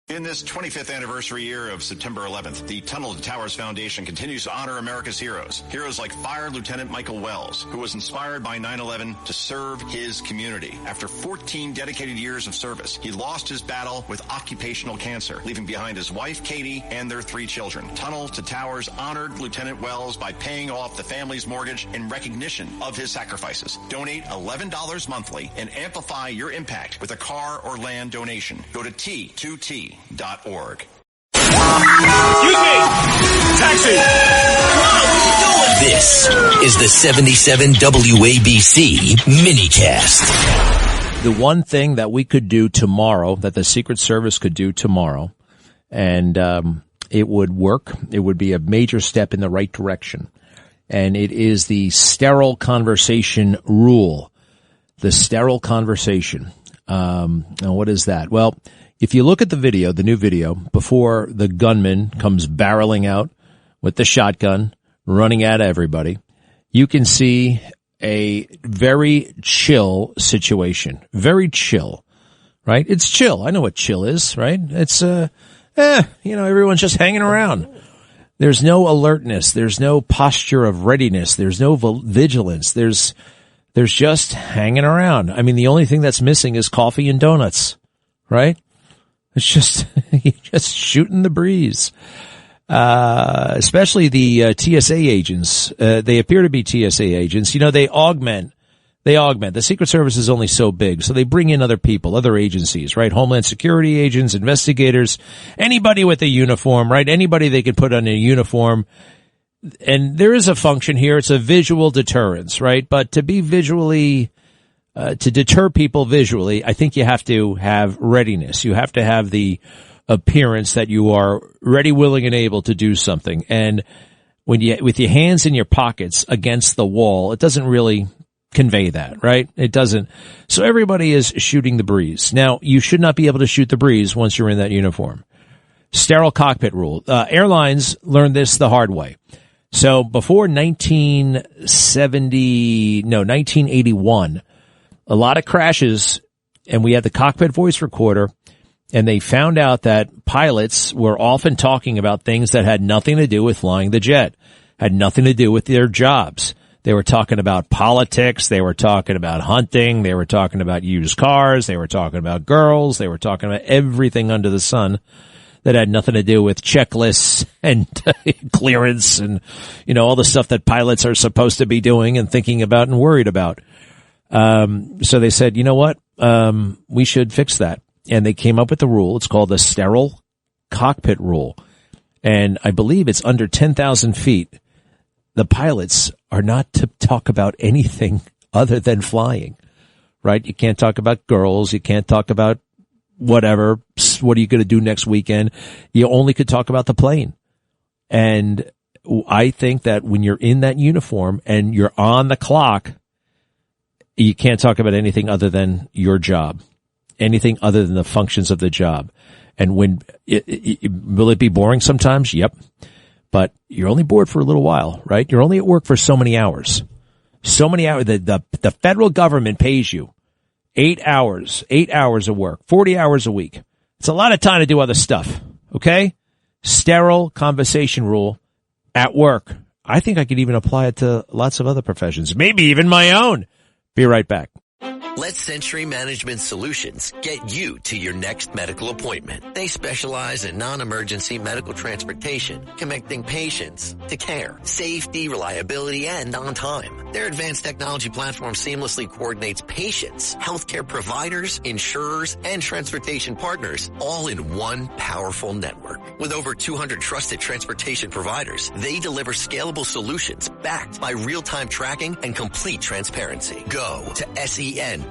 In this 25th anniversary year of September 11th, the Tunnel to Towers Foundation continues to honor America's heroes. Heroes like Fire Lieutenant Michael Wells, who was inspired by 9/11 to serve his community. After 14 dedicated years of service, he lost his battle with occupational cancer, leaving behind his wife, Katie, and their 3 children. Tunnel to Towers honored Lieutenant Wells by paying off the family's mortgage in recognition of his sacrifices. Donate $11 monthly and amplify your impact with a car or land donation. Go to T2T.org. Excuse me! Taxi! This is the 77 WABC minicast. The one thing that we could do tomorrow, that the Secret Service could do tomorrow, and it would work, it would be a major step in the right direction, and it is the sterile conversation rule. The sterile conversation. Now, what is that? Well, if you look at the video, the new video, before the gunman comes barreling out with the shotgun, running at everybody, you can see a very chill situation. Very chill, right? It's chill. I know what chill is, right? It's, everyone's just hanging around. There's no alertness. There's no posture of readiness. There's no vigilance. There's just hanging around. I mean, the only thing that's missing is coffee and donuts, right? It's just, just shooting the breeze. Especially the TSA agents. They appear to be TSA agents. You know, they augment. The Secret Service is only so big, so they bring in other people, other agencies, right? Homeland Security agents, investigators, anybody with a uniform, right? Anybody they can put on a uniform. And there is a function here. It's a visual deterrence, right? But to be visually, to deter people visually, I think you have to have readiness. You have to have the appearance that you are ready, willing, and able to do something. And when with your hands in your pockets against the wall, it doesn't really convey that, right? It doesn't. So everybody is shooting the breeze. Now, you should not be able to shoot the breeze once you're in that uniform. Sterile cockpit rule. Airlines learned this the hard way. So before 1981, a lot of crashes, and we had the cockpit voice recorder, and they found out that pilots were often talking about things that had nothing to do with flying the jet, had nothing to do with their jobs. They were talking about politics, they were talking about hunting, they were talking about used cars, they were talking about girls, they were talking about everything under the sun that had nothing to do with checklists and clearance and, all the stuff that pilots are supposed to be doing and thinking about and worried about. So they said, you know what? We should fix that. And they came up with the rule. It's called the sterile cockpit rule. And I believe it's under 10,000 feet. The pilots are not to talk about anything other than flying, right? You can't talk about girls. You can't talk about whatever. What are you going to do next weekend? You only could talk about the plane. And I think that when you're in that uniform and you're on the clock, you can't talk about anything other than your job, anything other than the functions of the job. And will it be boring sometimes? Yep. But you're only bored for a little while, right? You're only at work for so many hours. So many hours. The federal government pays you 8 hours of work, 40 hours a week. It's a lot of time to do other stuff. Okay? Sterile conversation rule at work. I think I could even apply it to lots of other professions, maybe even my own. Be right back. Let Century Management Solutions get you to your next medical appointment. They specialize in non-emergency medical transportation, connecting patients to care, safety, reliability, and on time. Their advanced technology platform seamlessly coordinates patients, healthcare providers, insurers, and transportation partners all in one powerful network. With over 200 trusted transportation providers, they deliver scalable solutions backed by real-time tracking and complete transparency. Go to SENTRYMS.com.